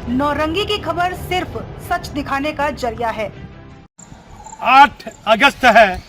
नौरंगी की खबर सिर्फ सच दिखाने का जरिया है। 8 अगस्त है।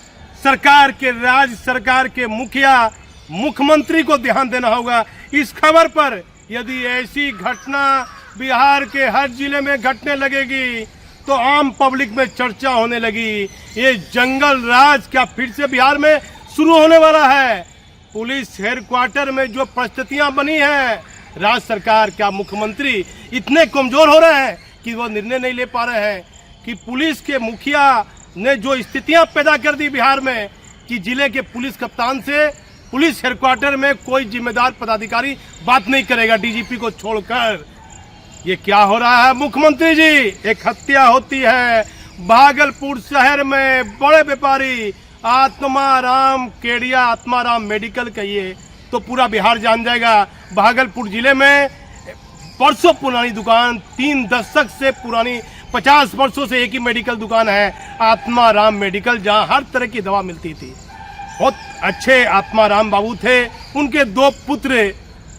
राज्य सरकार के मुख्यमंत्री को ध्यान देना होगा इस खबर पर। यदि ऐसी घटना बिहार के हर जिले में घटने लगेगी तो आम पब्लिक में चर्चा होने लगी। ये जंगल राज क्या फिर से बिहार में शुरू होने वाला है? पुलिस हेडक्वार्टर में जो परिस्थितियां बनी है, राज्य सरकार क्या मुख्यमंत्री इतने कमजोर हो रहे हैं कि वो निर्णय नहीं ले पा रहे हैं कि पुलिस के मुखिया ने जो स्थितियां पैदा कर दी बिहार में कि जिले के पुलिस कप्तान से पुलिस हेडक्वार्टर में कोई जिम्मेदार पदाधिकारी बात नहीं करेगा डीजीपी को छोड़कर। ये क्या हो रहा है मुख्यमंत्री जी? एक हत्या होती है भागलपुर शहर में। बड़े व्यापारी आत्माराम केडिया, आत्माराम मेडिकल कहिए तो पूरा बिहार जान जाएगा। भागलपुर जिले में वर्षों पुरानी दुकान, 3 दशक से पुरानी, 50 वर्षों से एक ही मेडिकल दुकान है आत्माराम मेडिकल, जहां हर तरह की दवा मिलती थी। बहुत अच्छे आत्माराम बाबू थे। उनके 2 पुत्र,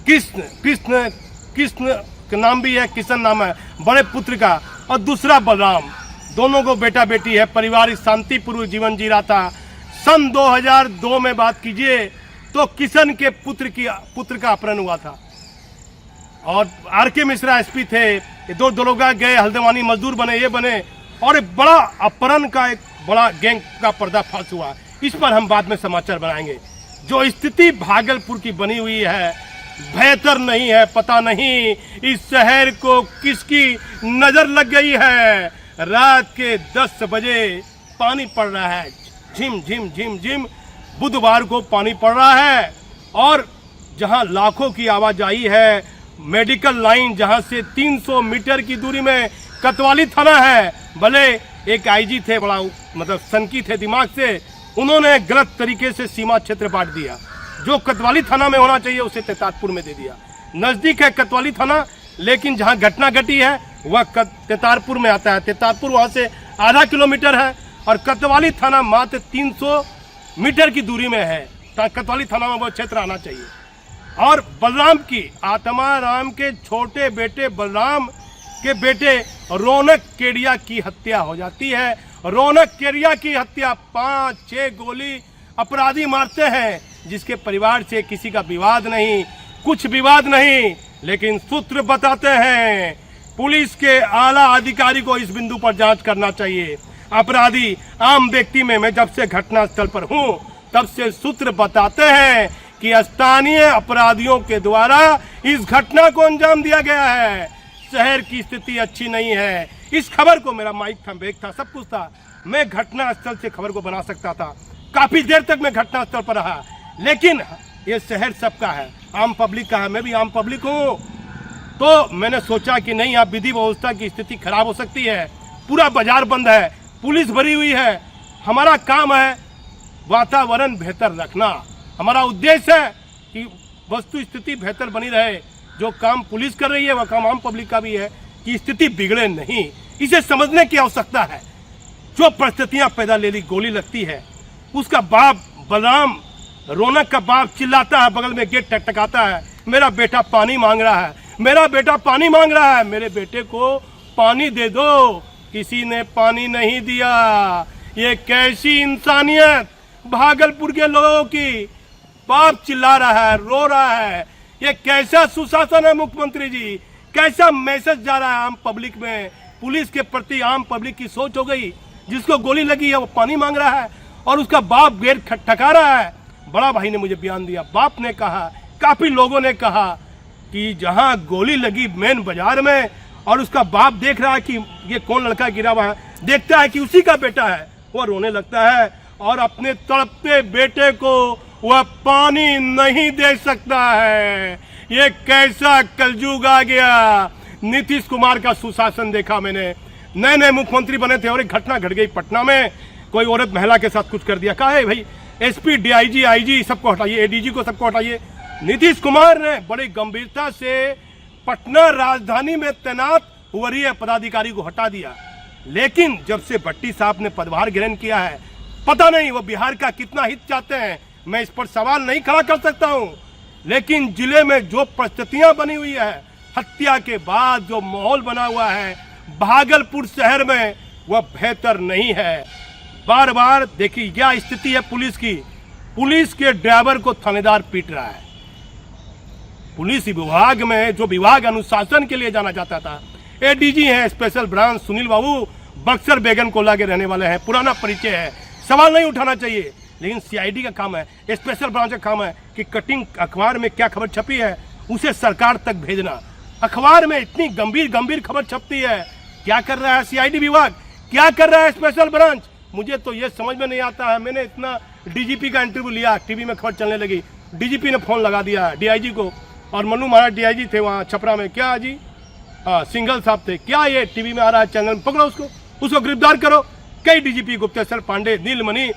कृष्ण का नाम भी है, किशन नाम है बड़े पुत्र का, और दूसरा बलराम। दोनों को बेटा बेटी है। पारिवारिक शांतिपूर्वक जीवन जी रहा था। सन 2002 में बात कीजिए तो किशन के पुत्र का अपहरण हुआ था और आर.के. मिश्रा एसपी थे। ये 2 दरोगा गए, हल्द्वानी मजदूर बने, ये बने, और एक बड़ा अपहरण का एक बड़ा गैंग का पर्दाफाश हुआ। इस पर हम बाद में समाचार बनाएंगे। जो स्थिति भागलपुर की बनी हुई है बेहतर नहीं है। पता नहीं इस शहर को किसकी नजर लग गई है। रात के 10 बजे पानी पड़ रहा है, झिम झिम झिम झिम। बुधवार को पानी पड़ रहा है और जहां लाखों की आवाजाही है, मेडिकल लाइन जहां से 300 मीटर की दूरी में कतवाली थाना है। भले एक आईजी थे, बड़ा मतलब सनकी थे दिमाग से, उन्होंने गलत तरीके से सीमा क्षेत्र बांट दिया। जो कतवाली थाना में होना चाहिए उसे तेतारपुर में दे दिया। नजदीक है कतवाली थाना, लेकिन जहां घटना घटी है वह तेतारपुर में आता है। तेतारपुर वहां से आधा किलोमीटर है और कतवाली थाना मात्र 300 मीटर की दूरी में है। कतवाली थाना में वो क्षेत्र आना चाहिए। और बलराम की, आत्माराम के छोटे बेटे बलराम के बेटे रौनक केडिया की हत्या हो जाती है। रौनक केडिया की हत्या 5-6 गोली अपराधी मारते हैं, जिसके परिवार से किसी का विवाद नहीं, कुछ विवाद नहीं, लेकिन सूत्र बताते हैं पुलिस के आला अधिकारी को इस बिंदु पर जांच करना चाहिए। अपराधी आम व्यक्ति में, मैं जब से घटनास्थल पर हूं तब से सूत्र बताते हैं कि स्थानीय अपराधियों के द्वारा इस घटना को अंजाम दिया गया है। शहर की स्थिति अच्छी नहीं है। इस खबर को, मेरा माइक था, बैग था, सब कुछ था, मैं घटनास्थल से खबर को बना सकता था। काफी देर तक मैं घटनास्थल पर रहा, लेकिन ये शहर सबका है, आम पब्लिक का है। मैं भी आम पब्लिक हूँ, तो मैंने सोचा कि नहीं, आप विधि व्यवस्था की स्थिति खराब हो सकती है। पूरा बाजार बंद है, पुलिस भरी हुई है। हमारा काम है वातावरण बेहतर रखना। हमारा उद्देश्य है कि वस्तु स्थिति बेहतर बनी रहे। जो काम पुलिस कर रही है वह काम आम पब्लिक का भी है कि स्थिति बिगड़े नहीं। इसे समझने की आवश्यकता है। जो परिस्थितियां पैदा ले ली, गोली लगती है, उसका बाप बलराम, रौनक का बाप चिल्लाता है, बगल में गेट टकटकाता है, मेरा बेटा पानी मांग रहा है, मेरा बेटा पानी मांग रहा है, मेरे बेटे को पानी दे दो। किसी ने पानी नहीं दिया। ये कैसी इंसानियत भागलपुर के लोगों की? बाप चिल्ला रहा है, रो रहा है। ये कैसा सुशासन है मुख्यमंत्री जी? कैसा मैसेज जा रहा है आम पब्लिक में? पुलिस के प्रति आम पब्लिक की सोच हो गई। जिसको गोली लगी है वो पानी मांग रहा है और उसका बाप गेट खटखटा रहा है। बड़ा भाई ने मुझे बयान दिया, बाप ने कहा, काफी लोगों ने कहा कि जहां गोली लगी मेन बाजार में और उसका बाप देख रहा है कि ये कौन लड़का गिरा हुआ है, देखता है कि उसी का बेटा है, वो रोने लगता है और अपने तड़पते बेटे को वह पानी नहीं दे सकता है। ये कैसा कलयुग आ गया। नीतीश कुमार का सुशासन देखा मैंने। नए नए मुख्यमंत्री बने थे और एक घटना घट गई पटना में। कोई औरत महिला के साथ कुछ कर दिया। कहा है भाई एसपी, डीआईजी, आईजी सबको हटाइए, एडीजी को सबको हटाइए। नीतीश कुमार ने बड़ी गंभीरता से पटना राजधानी में तैनात वरीय पदाधिकारी को हटा दिया। लेकिन जब से भट्टी साहब ने पदभार ग्रहण किया है, पता नहीं वो बिहार का कितना हित चाहते हैं। मैं इस पर सवाल नहीं खड़ा कर सकता हूं, लेकिन जिले में जो परिस्थितियां बनी हुई है, हत्या के बाद जो माहौल बना हुआ है भागलपुर शहर में वह बेहतर नहीं है। बार बार देखिए क्या स्थिति है पुलिस की। पुलिस के ड्राइवर को थानेदार पीट रहा है। पुलिस विभाग में जो विभाग अनुशासन के लिए जाना जाता था, एडीजी हैं स्पेशल ब्रांच सुनील बाबू बक्सर बेगन कोला के रहने वाले हैं, पुराना परिचय है, सवाल नहीं उठाना चाहिए। लेकिन सीआईडी का काम है, स्पेशल ब्रांच का काम है कि कटिंग अखबार में क्या खबर छपी है उसे सरकार तक भेजना। अखबार में इतनी गंभीर खबर छपती है, क्या कर रहा है सीआईडी विभाग, क्या कर रहा है स्पेशल ब्रांच, मुझे तो ये समझ में नहीं आता है। मैंने इतना डीजीपी का इंटरव्यू लिया, टीवी में खबर चलने लगी, डीजीपी ने फोन लगा दिया डीआईजी को, और मनु महाराज डीआईजी थे वहाँ छपरा में, क्या जी सिंघल साहब थे, क्या ये टीवी में आ रहा है चैनल में, पकड़ो उसको गिरफ्तार करो। कई डीजीपी गुप्तेश्वर पांडे, नीलमणि,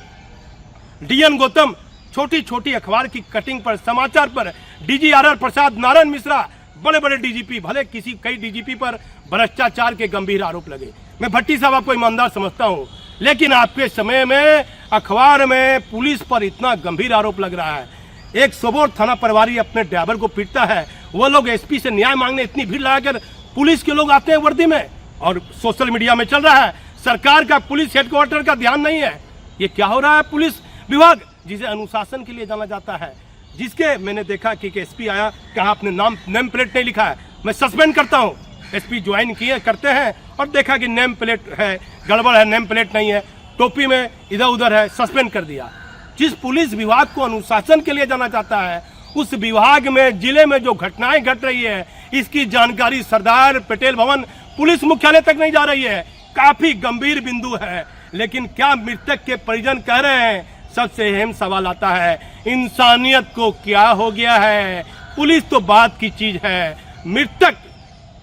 डीएन गौतम, छोटी छोटी अखबार की कटिंग पर, समाचार पर, डीजीआरआर प्रसाद, नारायण मिश्रा, बड़े बड़े डीजीपी, भले कई डीजीपी पर भ्रष्टाचार के गंभीर आरोप लगे। मैं भट्टी साहब आपको ईमानदार समझता हूँ, लेकिन आपके समय में अखबार में पुलिस पर इतना गंभीर आरोप लग रहा है। एक सोबोर थाना प्रभारी अपने ड्राइवर को पीटता है, वो लोग एसपी से न्याय मांगने इतनी भीड़ लगाकर पुलिस के लोग आते हैं वर्दी में, और सोशल मीडिया में चल रहा है सरकार का पुलिस हेडक्वार्टर का ध्यान नहीं है। ये क्या हो रहा है? पुलिस विभाग जिसे अनुशासन के लिए जाना जाता है, जिसके मैंने देखा कि एसपी आया, कहा आपने नेम प्लेट नहीं लिखा है, मैं सस्पेंड करता हूँ। एसपी ज्वाइन किए करते हैं और देखा कि नेम प्लेट है, गड़बड़ है, नेम प्लेट नहीं है, टोपी में इधर उधर है, सस्पेंड कर दिया। जिस पुलिस विभाग को अनुशासन के लिए जाना जाता है, उस विभाग में जिले में जो घटनाएं घट रही है, इसकी जानकारी सरदार पटेल भवन पुलिस मुख्यालय तक नहीं जा रही है। काफी गंभीर बिंदु है। लेकिन क्या मृतक के परिजन कह रहे हैं? सबसे अहम सवाल आता है, इंसानियत को क्या हो गया है? पुलिस तो बात की चीज है, मृतक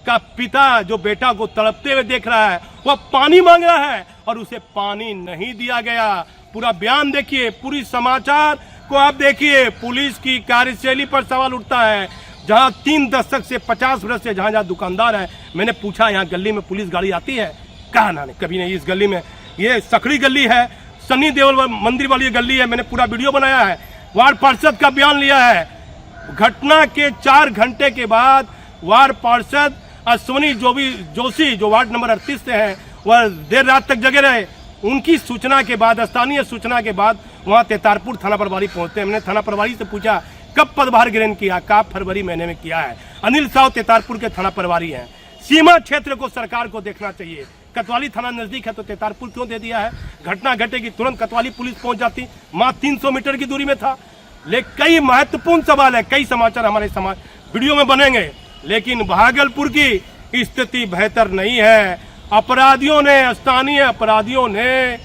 का पिता जो बेटा को तड़पते हुए देख रहा है, वह पानी मांग रहा है और उसे पानी नहीं दिया गया। पूरा बयान देखिए, पूरी समाचार को आप देखिए। पुलिस की कार्यशैली पर सवाल उठता है। जहां 3 दशक से 50 वर्ष से जहां दुकानदार है, मैंने पूछा यहाँ गली में पुलिस गाड़ी आती है? कहा ना, कभी नहीं। इस गली में, ये सकड़ी गली है, सनी देओल मंदिर वाली गली है, मैंने पूरा वीडियो बनाया है, वार्ड पार्षद का बयान लिया है। घटना के 4 घंटे के बाद वार्ड पार्षद अश्विनी जोशी जो वार्ड नंबर 38 से हैं, वह देर रात तक जगे रहे। उनकी सूचना के बाद, स्थानीय सूचना के बाद वहाँ तेतारपुर थाना प्रभारी पहुंचते हैं। मैंने थाना प्रभारी से पूछा कब पदभार ग्रहण किया? कहा फरवरी महीने में किया है। अनिल साहु तेतारपुर के थाना प्रभारी हैं। सीमा क्षेत्र को सरकार को देखना चाहिए। कतवाली थाना नजदीक है तो तेतारपुर क्यों दे दिया है? घटना घटेगी तुरंत कतवाली पुलिस पहुंच जाती, माँ 300 मीटर की दूरी में था। लेकिन कई महत्वपूर्ण सवाल है, कई समाचार हमारे समाज वीडियो में बनेंगे। लेकिन भागलपुर की स्थिति बेहतर नहीं है। अपराधियों ने, स्थानीय अपराधियों ने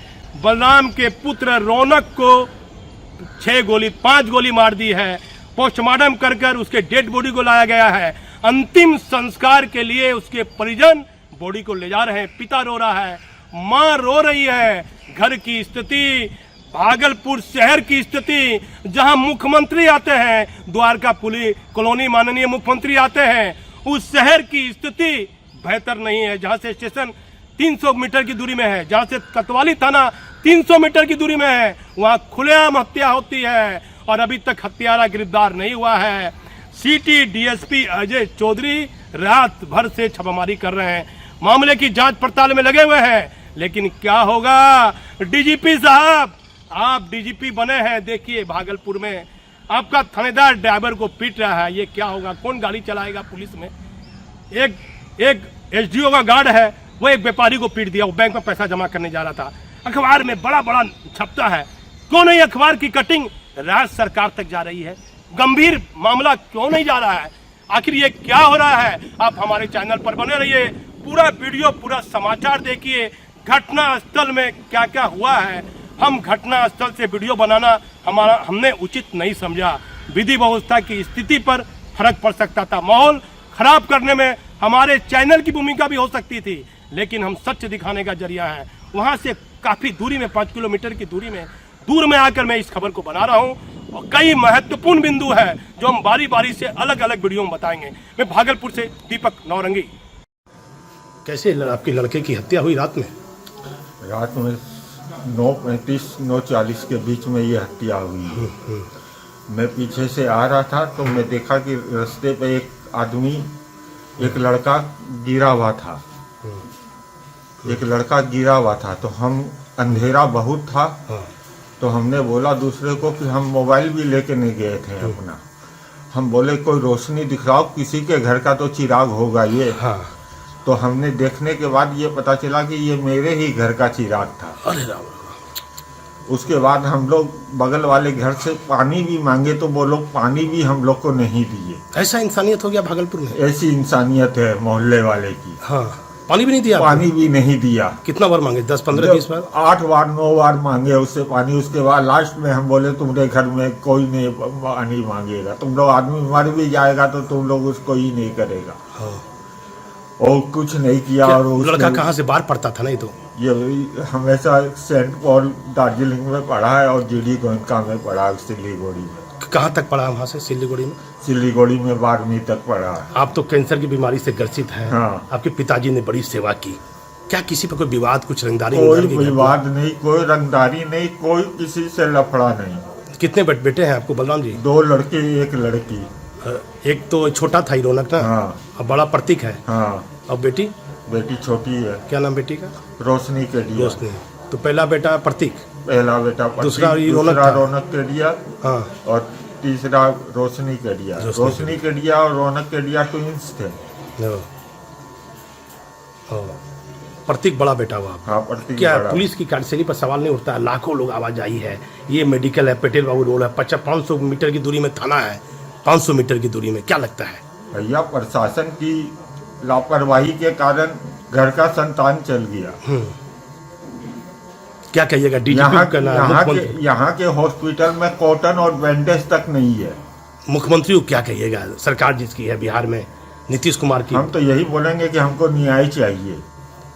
बलराम के पुत्र रौनक को 5 गोली मार दी है। पोस्टमार्टम कर उसके डेड बॉडी को लाया गया है। अंतिम संस्कार के लिए उसके परिजन बॉडी को ले जा रहे हैं। पिता रो रहा है, मां रो रही है। घर की स्थिति, भागलपुर शहर की स्थिति, जहां मुख्यमंत्री आते हैं, द्वारका पुलिस कॉलोनी माननीय मुख्यमंत्री आते हैं, उस शहर की स्थिति बेहतर नहीं है। जहां से स्टेशन 300 मीटर की दूरी में है, जहां से कतवाली थाना 300 मीटर की दूरी में है, वहां खुलेआम हत्या होती है और अभी तक हत्यारा गिरफ्तार नहीं हुआ है। सिटी डीएसपी अजय चौधरी रात भर से छापामारी कर रहे हैं, मामले की जांच पड़ताल में लगे हुए हैं। लेकिन क्या होगा? डीजीपी साहब, आप डीजीपी बने हैं, देखिए भागलपुर में आपका थानेदार ड्राइवर को पीट रहा है। ये क्या होगा? कौन गाड़ी चलाएगा पुलिस में? एक एसडीओ का गार्ड है, वो एक व्यापारी को पीट दिया, वो बैंक में पैसा जमा करने जा रहा था। अखबार में बड़ा बड़ा छपता है, क्यों नहीं अखबार की कटिंग राज्य सरकार तक जा रही है? गंभीर मामला क्यों नहीं जा रहा है? आखिर ये क्या हो रहा है? आप हमारे चैनल पर बने रहिए, पूरा वीडियो, पूरा समाचार देखिए। घटना स्थल में क्या क्या हुआ है, हम घटना स्थल से वीडियो बनाना हमने उचित नहीं समझा। विधि व्यवस्था की स्थिति पर फर्क पड़ सकता था, माहौल खराब करने में हमारे चैनल की भूमिका भी हो सकती थी। लेकिन हम सच दिखाने का जरिया है। वहां से काफी दूरी में, 5 किलोमीटर की दूर में आकर मैं इस खबर को बना रहा हूं और कई महत्वपूर्ण बिंदु है जो हम बारी बारी से अलग अलग वीडियो में बताएंगे। मैं भागलपुर से दीपक नौरंगी। कैसे आपके लड़के की हत्या हुई? रात में 9:35 9:40 के बीच में ये हत्या हुई। मैं पीछे से आ रहा था तो मैं देखा कि रास्ते पे एक आदमी एक लड़का गिरा हुआ था, एक लड़का गिरा हुआ था, तो हम अंधेरा बहुत था, तो हमने बोला दूसरे को कि हम मोबाइल भी लेके नहीं गए थे अपना, हम बोले कोई रोशनी दिखलाओ, किसी के घर का तो चिराग होगा ये। हाँ। तो हमने देखने के बाद ये पता चला कि ये मेरे ही घर का चिराग था। अरे राम। उसके बाद हम लोग बगल वाले घर से पानी भी मांगे तो वो लोग पानी भी हम लोग को नहीं दिए। ऐसा इंसानियत हो गया भागलपुर में? ऐसी इंसानियत है मोहल्ले वाले की। हाँ, पानी भी नहीं दिया? पानी भी नहीं दिया। कितना बार मांगे? 10, 15, 20 बार? 8 बार 9 बार मांगे उससे पानी। उसके बाद लास्ट में हम बोले तुम्हारे घर में कोई नहीं पानी मांगेगा, तुम लोग आदमी मर भी जाएगा तो तुम लोग उसको ही नहीं करेगा। हाँ। और कुछ नहीं किया। और लड़का कहाँ से बाहर पढ़ता था? नहीं तो ये हमेशा सेंट पॉल दार्जिलिंग में पढ़ा है और जीडी गोयनका में पढ़ा है, सिलीगुड़ी में। कहाँ तक पढ़ा वहाँ से? सिलीगुड़ी में? सिलीगुड़ी में 12वीं तक पढ़ा है। आप तो कैंसर की बीमारी से ग्रसित हैं। हाँ। आपके पिताजी ने बड़ी सेवा की। क्या किसी पर कोई विवाद, कुछ रंगदारी? कोई विवाद नहीं, कोई रंगदारी नहीं, कोई किसी से लफड़ा नहीं। कितने बेटे हैं आपको बलराम जी? 2 लड़के 1 लड़की। एक तो छोटा था रौनक ना? हाँ। अब बड़ा प्रतीक है। हाँ। और बेटी? बेटी छोटी है। क्या नाम बेटी का? रोशनी केडिया। रोशनी। तो पहला बेटा प्रतीक, पहला बेटा दूसरा रौनक केडिया। हाँ। और तीसरा रोशनी केडिया। रोशनी केडिया और रौनक केडिया ट्विंस थे। प्रतीक बड़ा बेटा हुआ। हाँ, प्रतीक क्या बड़ा। पुलिस की कार्यशैली पर सवाल नहीं उठता? लाखों लोग आवाजाही है, ये मेडिकल है, पटेल बाबू रोड है, 500 मीटर की दूरी में थाना है, 500 मीटर की दूरी में। क्या लगता है भैया, प्रशासन की लापरवाही के कारण घर का संतान चल गया। क्या कहिएगा? डीजीपी यहाँ के हॉस्पिटल में कॉटन और बैंडेज तक नहीं है। मुख्यमंत्री को क्या कहिएगा? सरकार जिसकी है बिहार में, नीतीश कुमार की। हम तो यही बोलेंगे कि हमको न्याय चाहिए।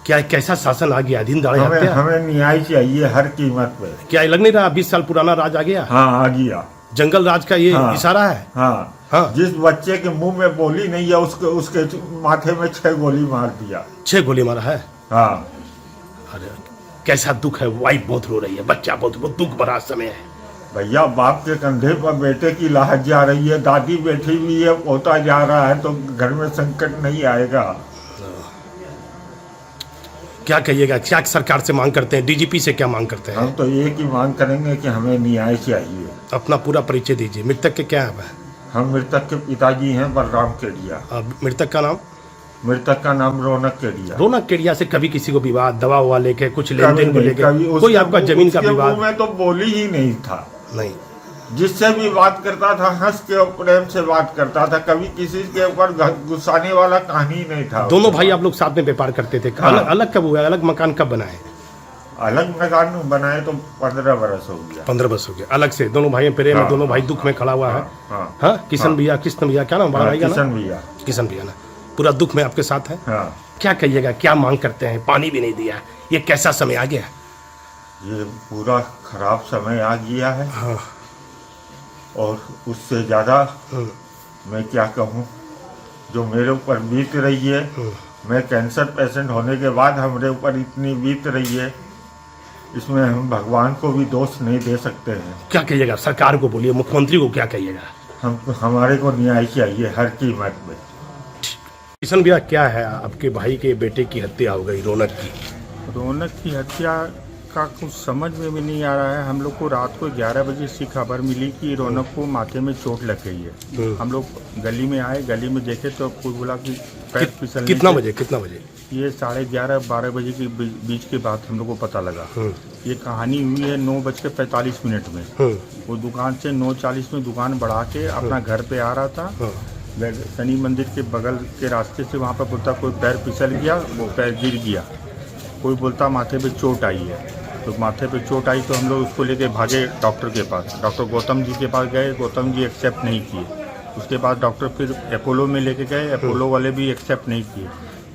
क्या कैसा शासन आ गया? दिन दाड़े हमें न्याय चाहिए हर कीमत पे। क्या लग नहीं रहा 20 साल पुराना राज आ गया? हाँ, आ गया। जंगल राज का ये इशारा है। हाँ। हाँ। जिस बच्चे के मुंह में बोली नहीं है उसके माथे में 6 गोली मार दिया। 6 गोली मारा है? हाँ। अरे कैसा दुख है। वाइफ बहुत रो रही है, बच्चा बहुत दुख भरा समय है। भैया, बाप के कंधे पर बेटे की लाहट जा रही है, दादी बैठी हुई है, पोता जा रहा है, तो घर में संकट नहीं आएगा। क्या कहिएगा? क्या सरकार से मांग करते हैं? डीजीपी से क्या मांग करते हैं? हम तो एक ही मांग करेंगे कि हमें न्याय चाहिए। अपना पूरा परिचय दीजिए। मृतक के क्या है? हम मृतक के पिताजी हैं बलराम केडिया। मृतक का नाम? मृतक का नाम रौनक केडिया। रौनक केडिया से कभी किसी को विवाद, दवा हुआ लेके, कुछ लेन देन को लेके, कोई आपका जमीन का विवाद? में तो बोली ही नहीं था। नहीं। जिससे भी बात करता था हंस के और प्रेम से बात करता था, कभी किसी के ऊपर गुस्साने वाला कहानी नहीं था। दोनों भाई आप लोग साथ में व्यापार करते थे। हाँ। अलग कब हुआ? अलग मकान कब बनाए? अलग मकान बनाए तो 15 बरस हो गया। 15 बरस हो गया। अलग से दोनों भाई प्रेम में, दोनों भाई दुख में खड़ा हुआ है। हाँ। किशन भैया, कृष्ण भैया, क्या नाम बड़ा भाई का? किशन भैया ना, पूरा दुख में आपके साथ है। क्या कहिएगा? क्या मांग करते हैं? पानी भी नहीं दिया, ये कैसा समय आ गया? ये पूरा खराब समय आ गया है। हाँ। और उससे ज्यादा मैं क्या कहूँ, जो मेरे ऊपर बीत रही है, मैं कैंसर पेशेंट होने के बाद हमारे ऊपर इतनी बीत रही है, इसमें हम भगवान को भी दोष नहीं दे सकते हैं। क्या कहिएगा? सरकार को बोलिए, मुख्यमंत्री को क्या कहिएगा? हमारे को न्याय चाहिए हर कीमत में। किशन भैया, क्या है आपके भाई के बेटे की हत्या हो गई, रौनक की? रौनक की हत्या का कुछ समझ में भी नहीं आ रहा है। हम लोग को रात को 11 बजे से खबर मिली कि रौनक को माथे में चोट लग गई है। हम लोग गली में आए, गली में देखे तो कोई बोला कि पैर फिसलने। कितना बजे? ये 11:30-12 बजे के बीच के बाद हम लोग को पता लगा। ये कहानी हुई है 9:45 में। वो दुकान से 9:40 में दुकान बढ़ा के अपना घर पे आ रहा था। शनि मंदिर के बगल के रास्ते से वहाँ पर बोलता कोई पैर फिसल गया, वो पैर गिर गया। कोई बोलता माथे पे चोट आई है, तो माथे पे चोट आई तो हम लोग उसको लेके भागे डॉक्टर के पास। डॉक्टर गौतम जी के पास गए, गौतम जी एक्सेप्ट नहीं किए। उसके बाद डॉक्टर फिर अपोलो में लेके गए, अपोलो वाले भी एक्सेप्ट नहीं किए।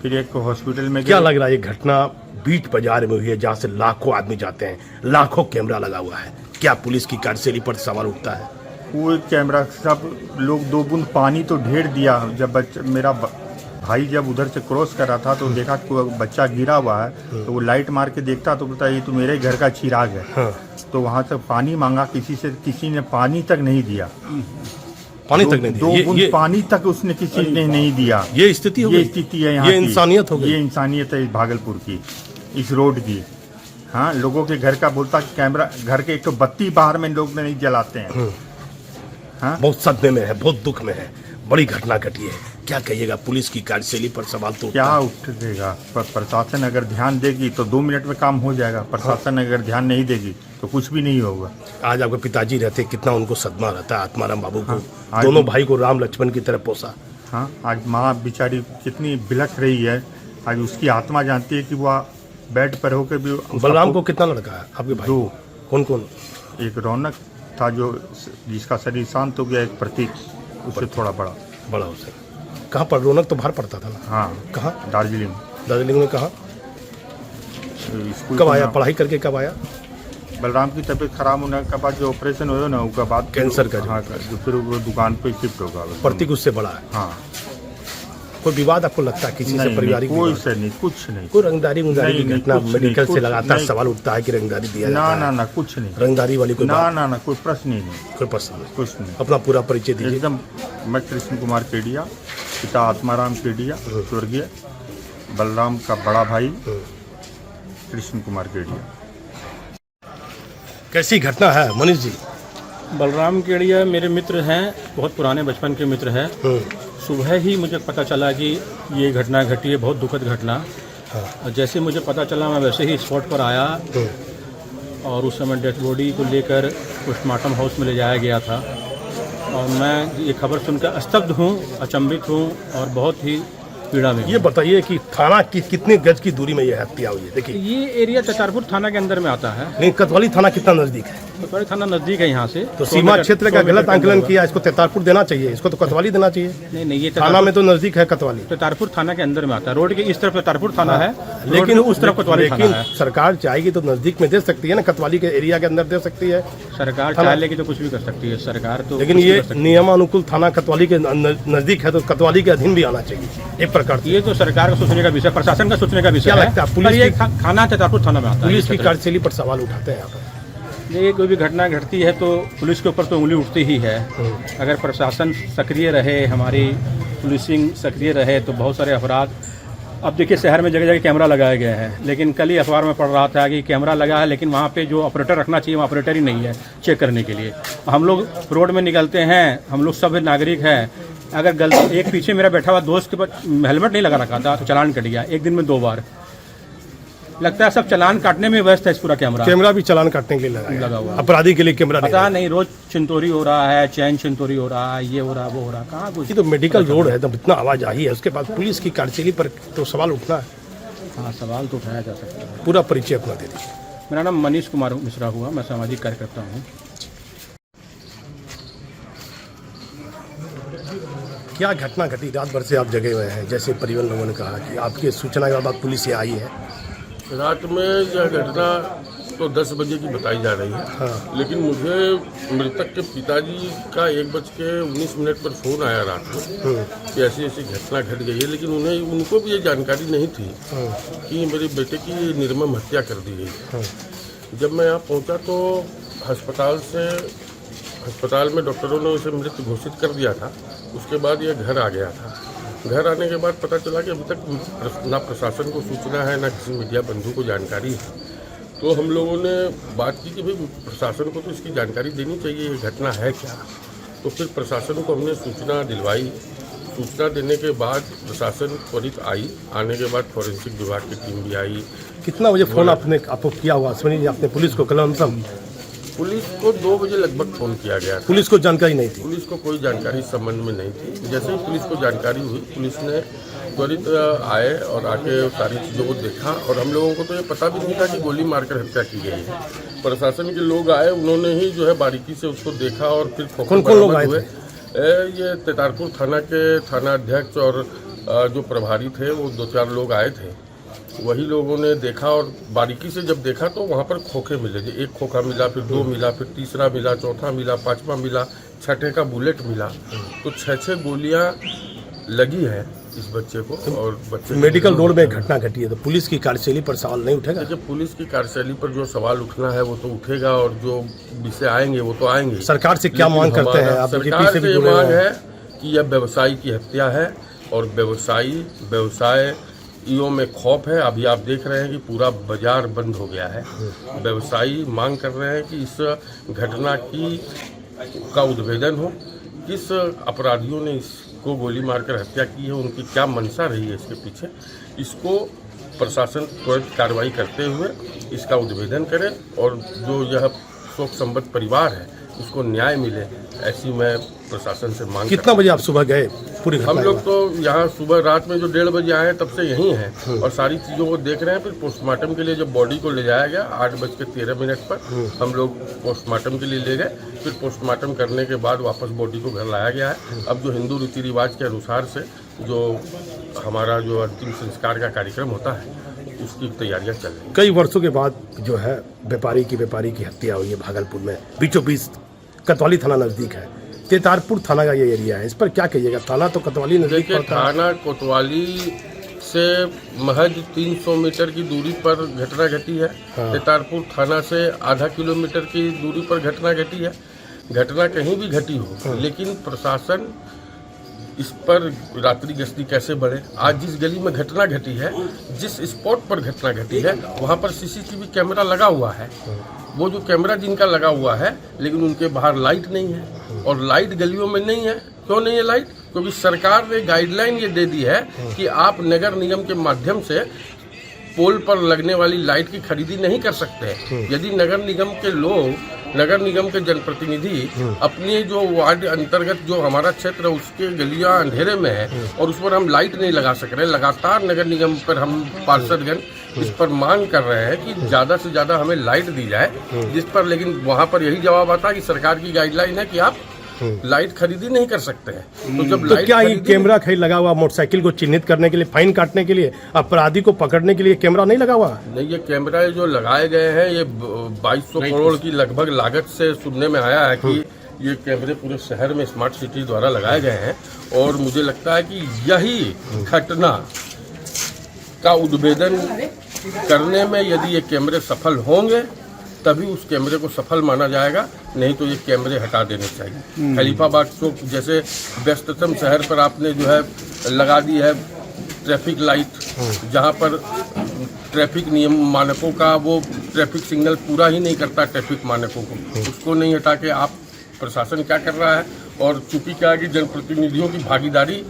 फिर एक हॉस्पिटल में क्या लग रहा है ये घटना बीच बाजार में हुई है, जहाँ से लाखों आदमी जाते हैं, लाखों कैमरा लगा हुआ है? क्या पुलिस की कार्यशैली पर सवाल उठता है? कोई कैमरा, सब लोग 2 बूंद पानी तो ढेर दिया। जब मेरा भाई जब उधर से क्रॉस कर रहा था तो देखा कोई बच्चा गिरा हुआ है, तो वो लाइट मार के देखता तो बोलता ये तो मेरे घर का चिराग है। तो वहाँ से पानी मांगा किसी से, किसी ने पानी तक नहीं दिया। पानी तक नहीं दिया। दो बूंद पानी तक उसने किसी ने नहीं दिया। ये स्थिति हो गई। ये स्थिति है यहाँ ये की। इंसानियत हो गई। ये इंसानियत है इस भागलपुर की, इस रोड की। हाँ, लोगों के घर का बोलता कैमरा, घर के एक तो बत्ती बाहर में लोग नहीं जलाते हैं। हाँ, बहुत सदमे में है, बहुत दुख में है, बड़ी घटना घटी है। क्या कहिएगा, पुलिस की कार्यशैली पर सवाल तो क्या उठेगा? पर प्रशासन अगर ध्यान देगी तो 2 मिनट में काम हो जाएगा। प्रशासन अगर ध्यान नहीं देगी तो कुछ भी नहीं होगा। आज आपके पिताजी रहते, कितना उनको सदमा रहता है आत्माराम बाबू को। आज दोनों भाई को राम लक्ष्मण की तरह पोसा। हाँ, आज माँ बेचारी कितनी बिलख रही है। आज उसकी आत्मा जानती है कि वो बेड पर होकर भी। बलराम को कितना लड़का है आपके भाई? 2। कौन कौन? एक रौनक था जो जिसका शरीर शांत हो गया, एक प्रतीक उससे थोड़ा बड़ा उसे कहाँ पर? रौनक तो बाहर पढ़ता था ना। हाँ, कहाँ? दार्जिलिंग में। कहाँ? स्कूल कब आया? पढ़ाई करके कब आया? बलराम की तबीयत खराब होने के बाद जो ऑपरेशन हुआ ना, उसके बाद कैंसर का। हाँ, जो फिर वो दुकान पे शिफ्ट होगा। प्रतीक उससे बड़ा है। हाँ, कोई विवाद आपको लगता है किसी से? पारिवारिक कोई विवाद? से नहीं, कुछ नहीं। कोई रंगदारी की नहीं, घटना कुछ मेडिकल नहीं, से लगातार नहीं। सवाल उठता है कि रंगदारी दिया ना जाता ना है। ना, कुछ नहीं। रंगदारी वाली कोई बात? ना कोई प्रश्न ही नहीं। कोई प्रश्न नहीं। कुछ नहीं। अपना पूरा परिचय दीजिए। एकदम, मैं कृष्ण कुमार केडिया, पिता आत्माराम केडिया स्वर्गीय, बलराम का बड़ा भाई कृष्ण कुमार केडिया। कैसी घटना है मनीष जी? बलराम केडिया मेरे मित्र हैं, बहुत पुराने बचपन के मित्र हैं। सुबह ही मुझे पता चला कि ये घटना घटी है, बहुत दुखद घटना। और जैसे मुझे पता चला मैं वैसे ही स्पॉट पर आया और उस समय डेड बॉडी को लेकर पोस्टमार्टम हाउस में ले जाया गया था। और मैं ये खबर सुनकर स्तब्ध हूँ, अचंभित हूँ और बहुत ही पीड़ा में। ये बताइए कि थाना की कितने गज की दूरी में ये हत्या हुई है? देखिए, ये एरिया चतारपुर थाना के अंदर में आता है। लेकिन कोतवाली थाना कितना नजदीक है? कोतवाली थाना नजदीक है यहाँ से। तो सीमा क्षेत्र का गलत आंकलन किया। इसको तेतारपुर देना चाहिए, इसको तो कोतवाली देना चाहिए। नहीं, ये थाना में तो नजदीक है कोतवाली। तेतारपुर थाना के अंदर में आता है। रोड के इस तरफ तेतारपुर थाना है, लेकिन उस तरफ कोतवाली थाना है। सरकार चाहेगी तो नजदीक में दे सकती है ना, कोतवाली के एरिया के अंदर दे सकती है। सरकार चाह लेगी तो कुछ भी कर सकती है सरकार तो। लेकिन ये नियमानुकूल थाना कोतवाली के नजदीक है तो कोतवाली के अधीन भी आना चाहिए एक प्रकार से। ये तो सरकार का सोचने का विषय, प्रशासन का सोचने का विषय क्या है। लगता है? पुलिस ये थाना तेतारपुर थाना में आता है। पुलिस की कार्यशैली पर सवाल उठाते हैं यहाँ पर। ये कोई भी घटना घटती है तो पुलिस के ऊपर तो उंगली उठती ही है। अगर प्रशासन सक्रिय रहे, हमारी पुलिसिंग सक्रिय रहे तो बहुत सारे अपराध। अब देखिए, शहर में जगह जगह कैमरा लगाया गया है, लेकिन कल ही अखबार में पढ़ रहा था कि कैमरा लगा है लेकिन वहाँ पे जो ऑपरेटर रखना चाहिए वहाँ ऑपरेटर ही नहीं है चेक करने के लिए। हम लोग रोड में निकलते हैं, हम लोग सब नागरिक हैं। अगर गलती, एक पीछे मेरा बैठा हुआ दोस्त के पास हेलमेट नहीं लगा रखा था तो चालान कट गया, एक दिन में 2 बार। लगता है सब चालान काटने में व्यस्त है। इस पूरा कैमरा भी चालान काटने के लिए लगा हुआ, अपराधी के लिए कैमरा पता नहीं, रोज चिंतोरी हो रहा है, चैन चिंतोरी हो रहा है, ये हो रहा है, वो हो रहा है, कहाँ कुछ। ये तो मेडिकल रोड है, तो इतना आवाज आई है, उसके बाद पुलिस की कार्यशैली पर तो सवाल उठना है। हाँ, सवाल तो उठाया जा सकता है। पूरा परिचय अपना दे दीजिए। मेरा नाम मनीष कुमार मिश्रा हुआ, मैं सामाजिक कार्यकर्ता हूँ। क्या घटना घटी? रात भर से आप जगे हुए हैं, जैसे परिवहन लोगों ने कहा कि आपके सूचना के बाद पुलिस यहाँ आई है। रात में यह घटना तो 10 बजे की बताई जा रही है। हाँ। लेकिन मुझे मृतक के पिताजी का 1:19 पर फ़ोन आया रात में कि ऐसी ऐसी घटना घट गई है, लेकिन उनको भी ये जानकारी नहीं थी कि मेरे बेटे की निर्मम हत्या कर दी गई। जब मैं यहाँ पहुँचा तो अस्पताल में डॉक्टरों ने उसे मृत घोषित कर दिया था। उसके बाद ये घर आ गया था। घर आने के बाद पता चला कि अभी तक ना प्रशासन को सूचना है, ना किसी मीडिया बंधु को जानकारी है। तो हम लोगों ने बात की कि भाई प्रशासन को तो इसकी जानकारी देनी चाहिए, ये घटना है क्या। तो फिर प्रशासन को हमने सूचना दिलवाई। सूचना देने के बाद प्रशासन त्वरित आई। आने के बाद फॉरेंसिक विभाग की टीम भी आई। कितना बजे फोन आपको किया हुआ आपने पुलिस को? कल पुलिस को 2 बजे लगभग फ़ोन किया गया था। पुलिस को जानकारी नहीं थी? पुलिस को कोई जानकारी इस संबंध में नहीं थी। जैसे ही पुलिस को जानकारी हुई, पुलिस ने त्वरित आए और आके सारी चीज़ों को देखा। और हम लोगों को तो ये पता भी नहीं था कि गोली मारकर हत्या की गई है। प्रशासन के लोग आए, उन्होंने ही जो है बारीकी से उसको देखा और फिर कौन लोग आए थे? ये तेतारपुर थाना के थाना अध्यक्ष और जो प्रभारी थे वो 2-4 लोग आए थे। वही लोगों ने देखा और बारीकी से जब देखा तो वहाँ पर खोखे मिले। एक खोखा मिला, फिर 2 मिला, फिर तीसरा मिला, चौथा मिला, 5वां मिला, 6ठे का बुलेट मिला। तो 6 गोलियाँ लगी हैं इस बच्चे को। और बच्चे मेडिकल रोड में घटना घटी है तो पुलिस की कार्यशैली पर सवाल नहीं उठेगा? देखिए, पुलिस की कार्यशैली पर जो सवाल उठना है वो तो उठेगा, और जो विषय आएंगे वो तो आएंगे। सरकार से क्या लेकिन मांग करते हैं हमारा आप? सरकार से ये मांग है कि यह व्यवसायी की हत्या है, और व्यवसायियों में खौफ है। अभी आप देख रहे हैं कि पूरा बाजार बंद हो गया है। व्यवसायी मांग कर रहे हैं कि इस घटना का उद्भेदन हो, किस अपराधियों ने इसको गोली मारकर हत्या की है, उनकी क्या मंशा रही है इसके पीछे, इसको प्रशासन त्वरित कार्रवाई करते हुए इसका उद्भेदन करे, और जो यह शोक संबद्ध परिवार है उसको न्याय मिले, ऐसी मैं प्रशासन से मांग। कितना बजे आप सुबह गए? पूरी हम लोग तो यहाँ सुबह रात में जो 1:30 बजे आए तब से यहीं हैं, और सारी चीज़ों को देख रहे हैं। फिर पोस्टमार्टम के लिए जब बॉडी को ले जाया गया 8:13 पर हम लोग पोस्टमार्टम के लिए ले गए। फिर पोस्टमार्टम करने के बाद वापस बॉडी को घर लाया गया है। अब जो हिंदू रीति रिवाज के अनुसार से जो हमारा जो अंतिम संस्कार का कार्यक्रम होता है उसकी तैयारियां चल रही हैं। कई वर्षों के बाद जो है व्यापारी की हत्या हुई है भागलपुर में, बीचों बीच कोतवाली थाना नजदीक है, तेतारपुर थाना का ये एरिया है, इस पर क्या कहिएगा? थाना तो कोतवाली नजदीक देखिए, पड़ता है। थाना कोतवाली से महज 300 मीटर की दूरी पर घटना घटी है। तेतारपुर थाना से आधा किलोमीटर की दूरी पर घटना घटी है। घटना कहीं भी घटी हो, लेकिन प्रशासन इस पर रात्रि गश्ती कैसे बढ़े। आज जिस गली में घटना घटी है, जिस स्पॉट पर घटना घटी है, वहाँ पर सीसीटीवी कैमरा लगा हुआ है। वो जो कैमरा जिनका लगा हुआ है, लेकिन उनके बाहर लाइट नहीं है, और लाइट गलियों में नहीं है। क्यों नहीं है लाइट? क्योंकि सरकार ने गाइडलाइन ये दे दी है कि आप नगर निगम के माध्यम से पोल पर लगने वाली लाइट की खरीदी नहीं कर सकते। यदि नगर निगम के लोग, नगर निगम के जनप्रतिनिधि अपने जो वार्ड अंतर्गत जो हमारा क्षेत्र है उसके गलियां अंधेरे में है और उस पर हम लाइट नहीं लगा सक रहे, लगातार नगर निगम पर हम पार्षदगण इस पर मांग कर रहे हैं कि ज़्यादा से ज़्यादा हमें लाइट दी जाए, जिस पर लेकिन वहाँ पर यही जवाब आता है कि सरकार की गाइडलाइन है कि आप लाइट खरीदी नहीं कर सकते हैं। तो जब तो क्या ये कैमरा कहीं लगा हुआ मोटरसाइकिल को चिन्हित करने के लिए, फाइन काटने के लिए, अपराधी को पकड़ने के लिए कैमरा नहीं लगा हुआ? नहीं, ये कैमरा जो लगाए गए हैं ये 2200 करोड़ की लगभग लागत से सुनने में आया है कि ये कैमरे पूरे शहर में स्मार्ट सिटी द्वारा लगाए गए हैं। और मुझे लगता है कि यही घटना का उद्भेदन करने में यदि ये कैमरे सफल होंगे तभी उस कैमरे को सफल माना जाएगा, नहीं तो ये कैमरे हटा देने चाहिए। खलीफाबाद चौक जैसे व्यस्ततम शहर पर आपने जो है लगा दी है ट्रैफिक लाइट, जहां पर ट्रैफिक नियम मानकों का वो ट्रैफिक सिग्नल पूरा ही नहीं करता ट्रैफिक मानकों को, उसको नहीं हटा के आप प्रशासन क्या कर रहा है। और चूंकि क्या है कि जनप्रतिनिधियों की भागीदारी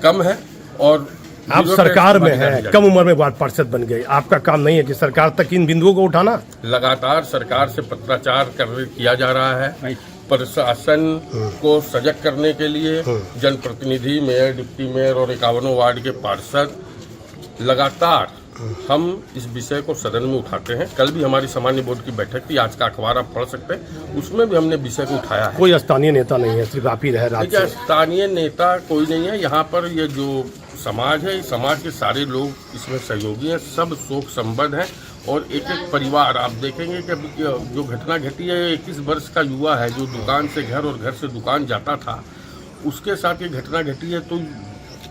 कम है और आप सरकार में हैं, कम उम्र में वार्ड पार्षद बन गए, आपका काम नहीं है कि सरकार तक इन बिंदुओं को उठाना? लगातार सरकार से पत्राचार किया जा रहा है प्रशासन को सजग करने के लिए। जनप्रतिनिधि, मेयर, डिप्टी मेयर और 51 वार्ड के पार्षद लगातार हम इस विषय को सदन में उठाते हैं। कल भी हमारी सामान्य बोर्ड की बैठक थी, आज का अखबार आप पढ़ सकते हैं, उसमें भी हमने विषय को उठाया है। कोई स्थानीय नेता नहीं है, सिर्फ आप ही रहे राज्य से? स्थानीय नेता कोई नहीं है यहाँ पर। ये जो समाज है, इस समाज के सारे लोग इसमें सहयोगी हैं, सब शोक संबद्ध हैं। और एक एक परिवार आप देखेंगे कि अभी जो घटना घटी है 21 वर्ष का युवा है जो दुकान से घर और घर से दुकान जाता था, उसके साथ ये घटना घटी है। तो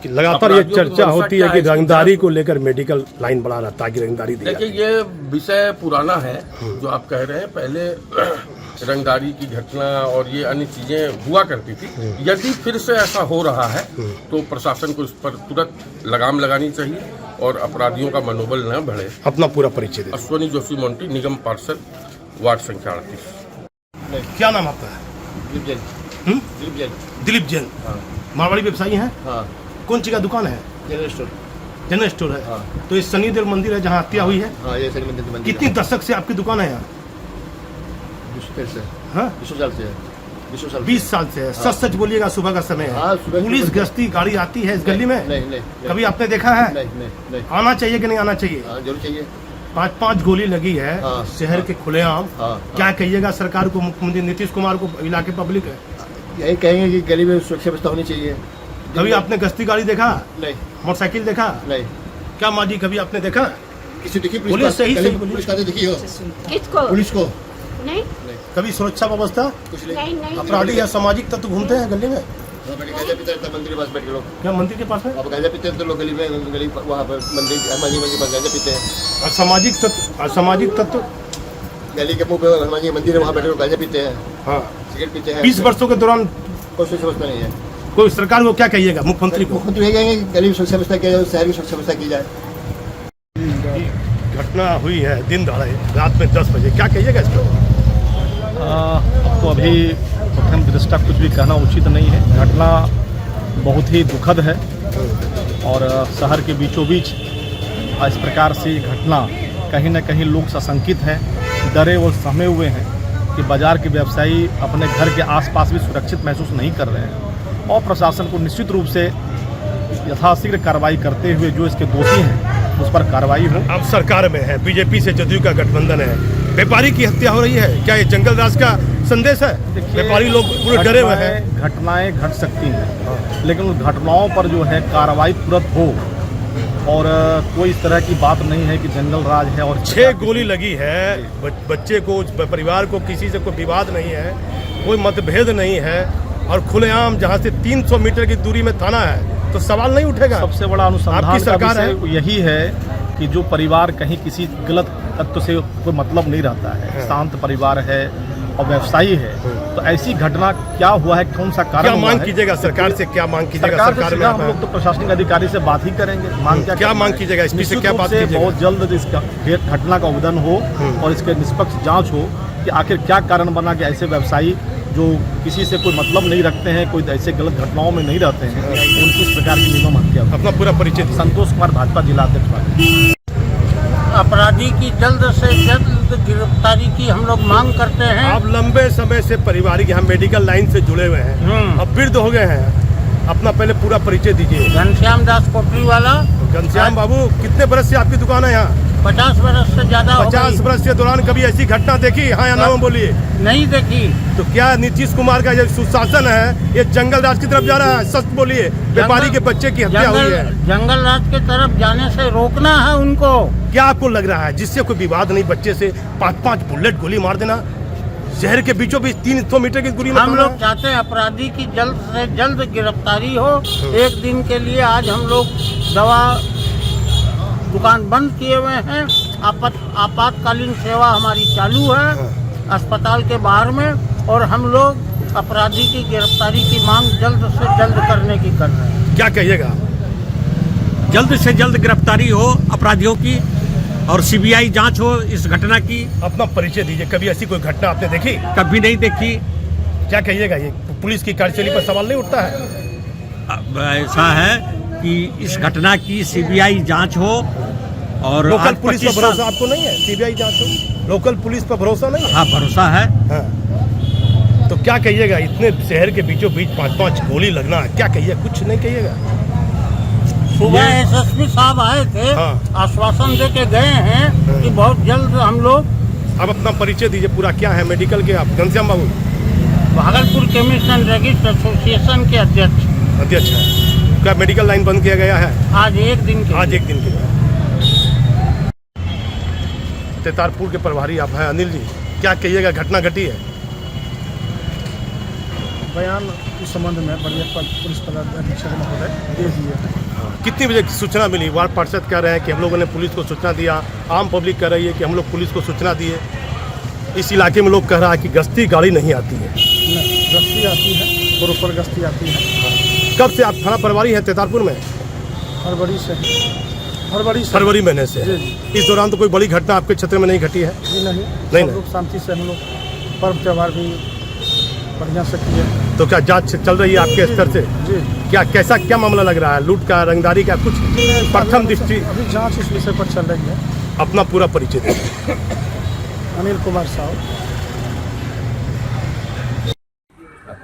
लगातार ये चर्चा होती है कि रंगदारी को लेकर मेडिकल लाइन बढ़ा रहा ताकि रंगदारी दी जाए। देखिए, ये विषय पुराना है जो आप कह रहे हैं। पहले रंगदारी की घटना और ये अन्य चीजें हुआ करती थी। यदि फिर से ऐसा हो रहा है तो प्रशासन को इस पर तुरंत लगाम लगानी चाहिए और अपराधियों का मनोबल न बढ़े। अपना पूरा परिचय दे। अश्वनी जोशी मोंटी, निगम पार्षद, वार्ड संख्या 38। क्या नाम आपका है? दिलीप जैन। मारवाड़ी व्यवसायी हैं? कौन सी का दुकान है? जनरल स्टोर है। तो ये शनि देव मंदिर है जहाँ हत्या हुई है? ये शनि मंदिर। कितनी दशक से आपकी दुकान है यहाँ? 20 साल से है। सच सच बोलिएगा, सुबह का समय है, पुलिस गश्ती गाड़ी आती है इस गली में? नहीं। कभी आपने देखा है? नहीं। आना चाहिए कि नहीं आना चाहिए? जरूर चाहिए। 5 गोली लगी है शहर के खुलेआम। क्या कहिएगा सरकार को, मुख्यमंत्री नीतीश कुमार को, इलाके पब्लिक है? यही कहेंगे कि गली में सुरक्षा व्यवस्था होनी चाहिए। कभी आपने गश्ती गाड़ी देखा? नहीं। मोटरसाइकिल देखा? नहीं। क्या माजी कभी आपने देखा? किसी देखी पुलिस सही पुलिस का देखी हो? किसको? पुलिस को नहीं। कभी सुरक्षा व्यवस्था? कुछ नहीं। अपराधी या सामाजिक तत्व घूमते हैं गली में? वहाँ बैठ के गांजा पीते रहता मंदिर के पास बैठ के लोग। क्या मंदिर के पास है? अब गांजा पीते हैं तो लोग गली में गली वहाँ पर मंदिर हनुमान जी के पास गांजा पीते हैं। असामाजिक तत्व गली के मुंह पे हनुमान जी मंदिर है वहाँ बैठ के गांजा पीते हैं, हाँ, सिगरेट पीते हैं। 20 वर्षों के दौरान कोई सोच समझता नहीं है। कोई सरकार को क्या कहिएगा, मुख्यमंत्री को? मुख्यमंत्री ये कहेंगे कि गली में सुरक्षा व्यवस्था किया जाए, शहर की सुरक्षा व्यवस्था की जाए। घटना हुई है दिन दहाड़े रात में 10 बजे, क्या कहिएगा इस पर? अब तो अभी प्रथम दृष्टया कुछ भी कहना उचित नहीं है। घटना बहुत ही दुखद है और शहर के बीचों बीच इस प्रकार से घटना कहीं न कहीं लोग सशंकित हैं, डरे और सहमे हुए हैं कि बाज़ार के व्यवसायी अपने घर के आसपास भी सुरक्षित महसूस नहीं कर रहे हैं और प्रशासन को निश्चित रूप से यथाशीघ्र कार्रवाई करते हुए जो इसके दोषी हैं उस पर कार्रवाई हो। अब सरकार में है, बीजेपी से जदयू का गठबंधन है, व्यापारी की हत्या हो रही है, क्या ये जंगल राज का संदेश है? व्यापारी लोग पूरे डरे हुए हैं। घटनाएं घट सकती हैं लेकिन उस घटनाओं पर जो है कार्रवाई तुरंत हो और कोई इस तरह की बात नहीं है कि जंगल राज है। और 6 गोली लगी है, बच्चे को, परिवार को, किसी से कोई विवाद नहीं है, कोई मतभेद नहीं है और खुलेआम जहाँ से 300 मीटर की दूरी में थाना है तो सवाल नहीं उठेगा। सबसे बड़ा अनुसंधान आपकी सरकार का विषय यही है कि जो परिवार कहीं किसी गलत तत्व से कोई मतलब नहीं रहता है, शांत परिवार है और व्यवसायी है, तो ऐसी घटना क्या हुआ है, कौन सा कारण? क्या मांग कीजिएगा सरकार से, क्या मांग कीजिएगा? सरकार में हम लोग तो प्रशासनिक अधिकारी से बात ही करेंगे। मांग क्या मांग कीजिएगा? एसपी से क्या बात कीजिएगा? बहुत जल्द इसका घटना का उद्भेदन हो और इसके निष्पक्ष जांच हो कि आखिर क्या कारण बना कि ऐसे व्यवसायी जो किसी से कोई मतलब नहीं रखते हैं, कोई ऐसे गलत घटनाओं में नहीं रहते हैं, उनकी इस प्रकार की निर्मम हत्या। अपना पूरा परिचय। संतोष कुमार, भाजपा जिला अध्यक्ष। अपराधी की जल्द से जल्द गिरफ्तारी की हम लोग मांग करते हैं। आप लंबे समय से पारिवारिक यहाँ मेडिकल लाइन से जुड़े हुए हैं, अब वृद्ध हो गए हैं, अपना पहले पूरा परिचय दीजिए। घनश्याम दास कोटरी वाला। घनश्याम बाबू, कितने बरस से आपकी दुकान है यहाँ? 50 बरस से ज्यादा। 50 बरस के दौरान कभी ऐसी घटना देखी? हाँ या ना बोलिए। नहीं देखी। तो क्या नीतीश कुमार का जो सुशासन है ये जंगल राज की तरफ जा रहा है? सच बोलिए, व्यापारी के बच्चे की हत्या हुई है। जंगल राज की तरफ जाने से रोकना है उनको। क्या आपको लग रहा है जिससे कोई विवाद नहीं, बच्चे से 5-5 बुलेट गोली मार देना, शहर के बीचों बीच 300 मीटर की दूरी में? हम लोग चाहते हैं अपराधी की जल्द से जल्द गिरफ्तारी हो। एक दिन के लिए आज हम लोग दवा दुकान बंद किए हुए हैं, आपातकालीन सेवा हमारी चालू है अस्पताल के बाहर में और हम लोग अपराधी की गिरफ्तारी की मांग जल्द से जल्द करने की कर रहे हैं। क्या कहिएगा? जल्द से जल्द गिरफ्तारी हो अपराधियों की और सीबीआई जांच हो इस घटना की। अपना परिचय दीजिए। कभी ऐसी कोई घटना आपने देखी? कभी नहीं देखी। क्या कहिएगा? ये पुलिस की कार्यशैली पर सवाल नहीं उठता है? अब ऐसा है कि इस घटना की सीबीआई जांच हो और लोकल पुलिस पर भरोसा आपको नहीं है? सीबीआई जांच हो, लोकल पुलिस पर भरोसा नहीं है? हाँ, भरोसा है। हाँ। तो क्या कहिएगा? इतने शहर के बीचों बीच 5-5 गोली लगना, क्या कहिए? कुछ नहीं कहिएगा? सुबह एसएसपी साहब आए थे, आश्वासन दे के गए हैं कि बहुत जल्द हम लोग। अब अपना परिचय दीजिए पूरा, क्या है मेडिकल के आप? Ghanshyam Babu, Bhagalpur chemist and druggist association के अध्यक्ष है। क्या मेडिकल लाइन बंद किया गया है? आज एक दिन के लिए। तेतारपुर के प्रभारी आप हैं अनिल जी, क्या कहिएगा? घटना घटी है। बयान इस संबंध में बढ़िया पुलिस अधीक्षक महोदय दे दिए। कितनी बजे सूचना मिली? वार्ड पार्षद कह रहे हैं कि हम लोगों ने पुलिस को सूचना दिया, आम पब्लिक कह रही है कि हम लोग पुलिस को सूचना दिए। इस इलाके में लोग कह रहा है कि गश्ती गाड़ी नहीं आती है। गश्ती आती है, प्रॉपर गश्ती आती है। कब से आप थाना प्रभारी हैं तेतारपुर में? फरवरी महीने से। इस दौरान तो कोई बड़ी घटना आपके क्षेत्र में नहीं घटी है? जी नहीं। सब लोग शांति से हम लोग पर्व त्यौहार भी बढ़िया से किए। तो क्या जांच चल रही है आपके स्तर से? जी। क्या मामला लग रहा है? लूट का, रंगदारी का, कुछ प्रथम दृष्टि? अभी जांच इस विषय पर चल रही है। अपना पूरा परिचय दीजिए। अनिल कुमार साहब।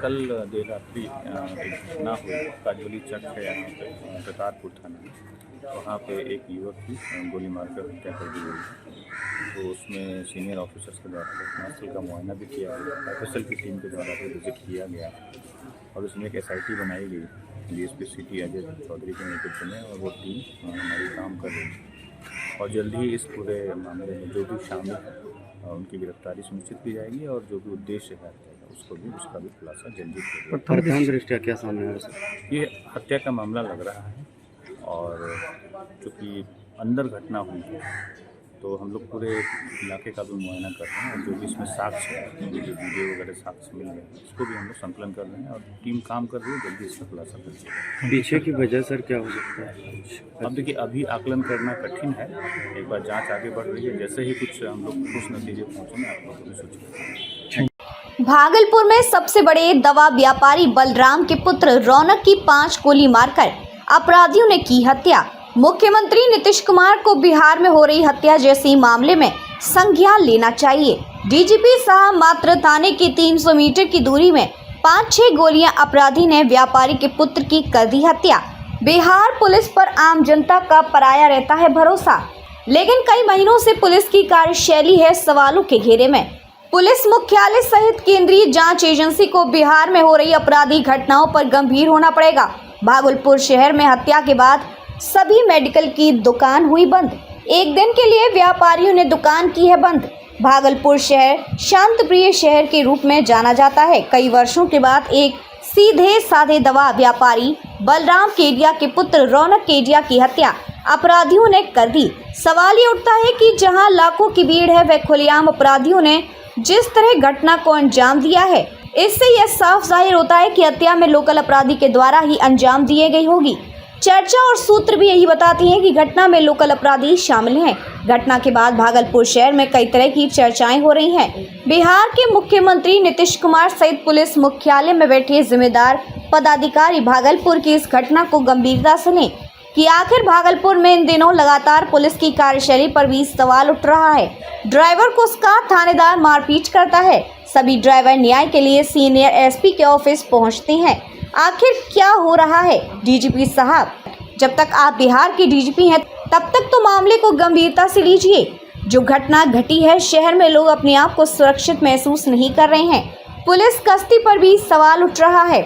कल देर रात्रि एक घटना हुई, काजोली चक है यहाँ पे तेतारपुर थाना में। वहाँ पे एक युवक की गोली मारकर हत्या कर दी गई। तो उसमें सीनियर ऑफिसर्स के द्वारा घटनास्थल का मुआयना भी किया गया, एफएसएल की टीम के द्वारा भी विजिट किया गया और उसमें एक एसआईटी बनाई गई डीएसपी सिटी अजय चौधरी के नेतृत्व में और वो टीम हमारी काम कर रही है और जल्द ही इस पूरे मामले में जो भी शामिल है उनकी गिरफ्तारी सुनिश्चित की जाएगी और जो भी उद्देश्य है उसका भी खुलासा जल्दी किया प्रथम दृष्टया क्या सामने आया सर? जाएगा। ये हत्या का मामला लग रहा है और चूँकि अंदर घटना हुई है तो हम लोग पूरे इलाके का भी मुआयना कर रहे हैं और जो भी इसमें साक्ष्य है, जो वीडियो वगैरह साक्ष्य मिल रहे हैं उसको भी हम लोग संकलन कर रहे हैं और टीम काम कर रही है, जल्दी इसका खुलासा कर देगी। पीछे की वजह सर क्या हो सकता है? अब देखिए अभी आकलन करना कठिन है, एक बार जांच आगे बढ़ रही है, जैसे ही कुछ हम लोग कुछ नतीजे पहुँचेंगे आप लोगों को भी सूचित। भागलपुर में सबसे बड़े दवा व्यापारी बलराम के पुत्र रौनक की 5 गोली मारकर अपराधियों ने की हत्या। मुख्यमंत्री नीतीश कुमार को बिहार में हो रही हत्या जैसे मामले में संज्ञान लेना चाहिए। डीजीपी साहब मात्र थाने की 300 मीटर की दूरी में 5-6 गोलियां अपराधी ने व्यापारी के पुत्र की कर दी हत्या। बिहार पुलिस पर आम जनता का पराया रहता है भरोसा, लेकिन कई महीनों से पुलिस की कार्यशैली है सवालों के घेरे में। पुलिस मुख्यालय सहित केंद्रीय जांच एजेंसी को बिहार में हो रही अपराधी घटनाओं पर गंभीर होना पड़ेगा। भागलपुर शहर में हत्या के बाद सभी मेडिकल की दुकान हुई बंद। एक दिन के लिए व्यापारियों ने दुकान की है बंद। भागलपुर शहर शांत प्रिय शहर के रूप में जाना जाता है। कई वर्षों के बाद एक सीधे साधे दवा व्यापारी बलराम केडिया के पुत्र रौनक केडिया की हत्या अपराधियों ने कर दी। सवाल ये उठता है कि जहां लाखों की भीड़ है वह खुलेआम अपराधियों ने जिस तरह घटना को अंजाम दिया है, इससे यह साफ जाहिर होता है कि हत्या में लोकल अपराधी के द्वारा ही अंजाम दिए गई होगी। चर्चा और सूत्र भी यही बताती हैं कि घटना में लोकल अपराधी शामिल हैं। घटना के बाद भागलपुर शहर में कई तरह की चर्चाएं हो रही हैं। बिहार के मुख्यमंत्री नीतीश कुमार सहित पुलिस मुख्यालय में बैठे जिम्मेदार पदाधिकारी भागलपुर की इस घटना को गंभीरता से लें कि आखिर भागलपुर में इन दिनों लगातार पुलिस की कार्यशैली पर भी सवाल उठ रहा है। ड्राइवर को उसका थानेदार मारपीट करता है। सभी ड्राइवर न्याय के लिए सीनियर एसपी के ऑफिस पहुंचते हैं। आखिर क्या हो रहा है? डीजीपी साहब, जब तक आप बिहार के डीजीपी हैं तब तक तो मामले को गंभीरता से लीजिए। जो घटना घटी है, शहर में लोग अपने आप को सुरक्षित महसूस नहीं कर रहे हैं। पुलिस गश्ती पर भी सवाल उठ रहा है।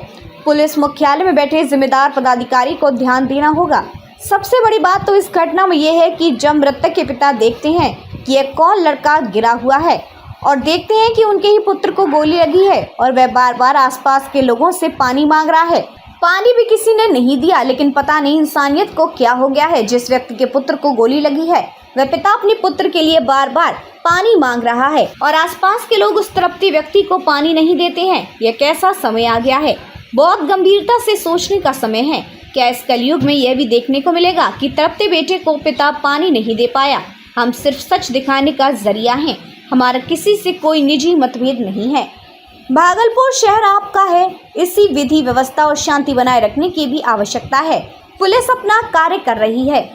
पुलिस मुख्यालय में बैठे जिम्मेदार पदाधिकारी को ध्यान देना होगा। सबसे बड़ी बात तो इस घटना में यह है कि जब मृतक के पिता देखते हैं कि यह कौन लड़का गिरा हुआ है और देखते हैं कि उनके ही पुत्र को गोली लगी है और वह बार बार आसपास के लोगों से पानी मांग रहा है। पानी भी किसी ने नहीं दिया, लेकिन पता नहीं इंसानियत को क्या हो गया है। जिस व्यक्ति के पुत्र को गोली लगी है वह पिता अपने पुत्र के लिए बार बार पानी मांग रहा है और आसपास के लोग उस तड़पते व्यक्ति को पानी नहीं देते हैं। यह कैसा समय आ गया है? बहुत गंभीरता से सोचने का समय है। क्या इस कलयुग में यह भी देखने को मिलेगा कि तड़पते बेटे को पिता पानी नहीं दे पाया? हम सिर्फ सच दिखाने का जरिया हैं। हमारा किसी से कोई निजी मतभेद नहीं है। भागलपुर शहर आपका है। इसी विधि व्यवस्था और शांति बनाए रखने की भी आवश्यकता है। पुलिस अपना कार्य कर रही है।